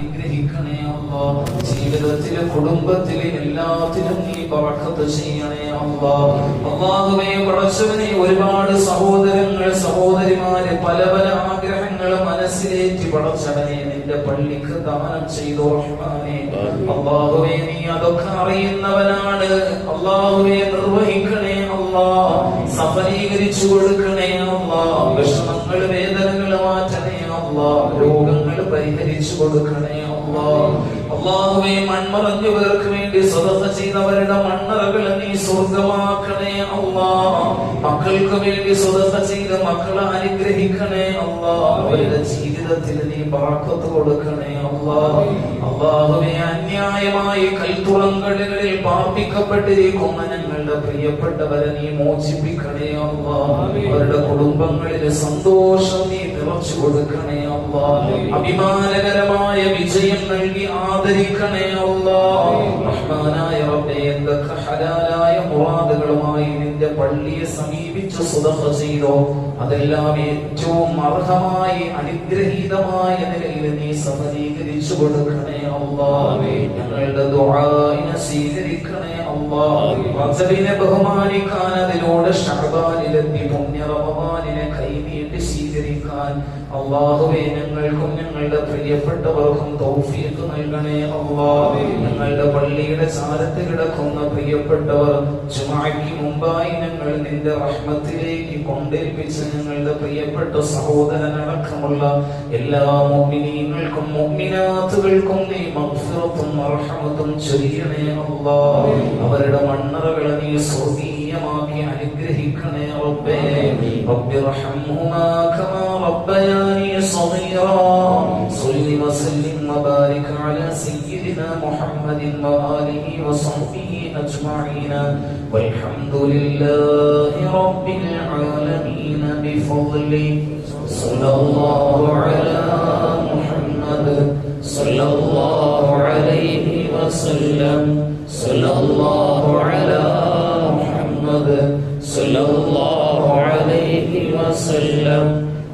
അനുഗ്രഹിക്കണേ അല്ലാഹ്. ജീവിതത്തിലെ കുടുംബത്തിലെ എല്ലാത്തിലും നീ ബറക്കത്ത് ചെയ്യണേ അല്ലാഹ്. അല്ലാഹുവേ പടച്ചവനെ, ഒരുപാട് സഹോദരങ്ങൾ സഹോദരിമാര് പല പല ആഗ്രഹങ്ങൾ മനസ്സിലേറ്റി പടച്ചവനെ നിന്റെ പള്ളിക്ക് ദാനം ചെയ്തു റഹ്മാനേ. അല്ലാഹുവേ നീ അതൊക്കെ അറിയുന്നവനാണ്. അല്ലാഹുവേ നിർവഹിക്കണേ അല്ലാഹ്, സഫലീകരിച്ചു കൊടുക്കണേ അല്ലാഹ്. വിഷമങ്ങൾ വേദനകൾ മാറ്റണേ അല്ലാഹ്, രോഗങ്ങൾ പരിഹരിച്ചു കൊടുക്കണേ അല്ലാഹ്. അല്ലാഹുവേ മൺമറഞ്ഞവർക്ക് വേണ്ടി സദഖ ചെയ്തവരുടെ മണ്ണറകൾ നീ സ്വർഗമാക്കണേ അല്ലാഹ്. മക്കൾക്ക് വേണ്ടി സദഖ ചെയ്ത മക്കളെ അനുഗ്രഹിക്കണേ അല്ലാഹ്. അവരുടെ ജീവിതത്തിൽ നീ ബറക്കത്ത് കൊടുക്കണേ അല്ലാഹ്. അല്ലാഹുവേ അന്യായമായി കൽത്തുറങ്കടലിൽ പാർപ്പിക്കപ്പെട്ടിരിക്കുന്ന ഞങ്ങളുടെ പ്രിയപ്പെട്ടവരെ നീ മോചിപ്പിക്കണേ അല്ലാഹ്. അവരുടെ കുടുംബങ്ങളിൽ സന്തോഷം നീ നിറച്ചു കൊടുക്കണേ അല്ലാഹ്. അഭിമാനകരമായ വിജയം നൽകി ആദരിക്കണേ അല്ലാഹ്. റഹ്മാനായ റബ്ബേ, എന്തൊക്കെ ഹലാലായ മുറാദുകളുമായി നിന്റെ പള്ളിയെ സമീപിച്ച് സദഖ ചെയ്തോ അതെല്ലാം ഏറ്റവും അർഹമായി അനുഗ്രഹീതമായ നിലയിൽ നീ സഫലീകരിച്ചു കൊടുക്കണേ അല്ലാഹ്. ഞങ്ങളുടെ ദുആഇനെ സ്വീകരിക്കണേ അല്ലാഹ്. റജബിനെ ബഹുമാനിക്കാൻ, അതിലൂടെ ശഅബാനിലെത്തി പുണ്യ റമദാനിനെ കൈനീട്ടി സ്വീകരിക്കാൻ അല്ലാഹുവേ ഞങ്ങൾക്കും ഞങ്ങളുടെ പ്രിയപ്പെട്ടവർക്കും തൗഫീഖ് നൽകണേ അല്ലാഹ്. ഞങ്ങളുടെ പള്ളിയുടെ ചാരത്ത് കിടക്കുന്ന പ്രിയപ്പെട്ടവർ ജുമുഅയ്ക്ക് മുമ്പായി ഞങ്ങൾ നിന്റെ റഹ്മത്തിലേക്ക് കൊണ്ടേൽപ്പിച്ച ഞങ്ങളുടെ പ്രിയപ്പെട്ട സഹോദരനടക്കമുള്ള എല്ലാ മുഅ്മിനീങ്ങൾക്കും മുഅ്മിനാത്തുകൾക്കും നീ മഗ്ഫിറത്തും റഹ്മത്തും ചൊരിയണേ അല്ലാഹ്. അവരുടെ മണ്ണറകളെ നീ സ്വർഗീയമാക്കി അനുഗ്രഹിക്കണേ റബ്ബേ. റബ്ബി റഹ്മുമാ കമാ റബ്ബയാനി സഗീറാ. സ്വല്ലി വസല്ലിം വബാരിക് അലാ സയ്യിദിനാ മുഹമ്മദിൻ വആലിഹി വസഹ്ബിഹി അജ്മഈൻ. വൽഹംദുലില്ലാഹി റബ്ബിൽ ആലമീൻ ബിഫദ്ലി സ്വല്ലല്ലാഹു അലാ മുഹമ്മദ് സ്വല്ലല്ലാഹു അലൈഹി വസല്ലം. സ്വല്ലല്ലാഹു അലാ മുഹമ്മദ് സ്വല്ലല്ലാഹു അലൈഹി വസല്ലം.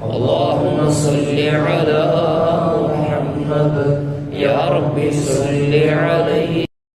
اللهم صل على محمد يا رب صل عليه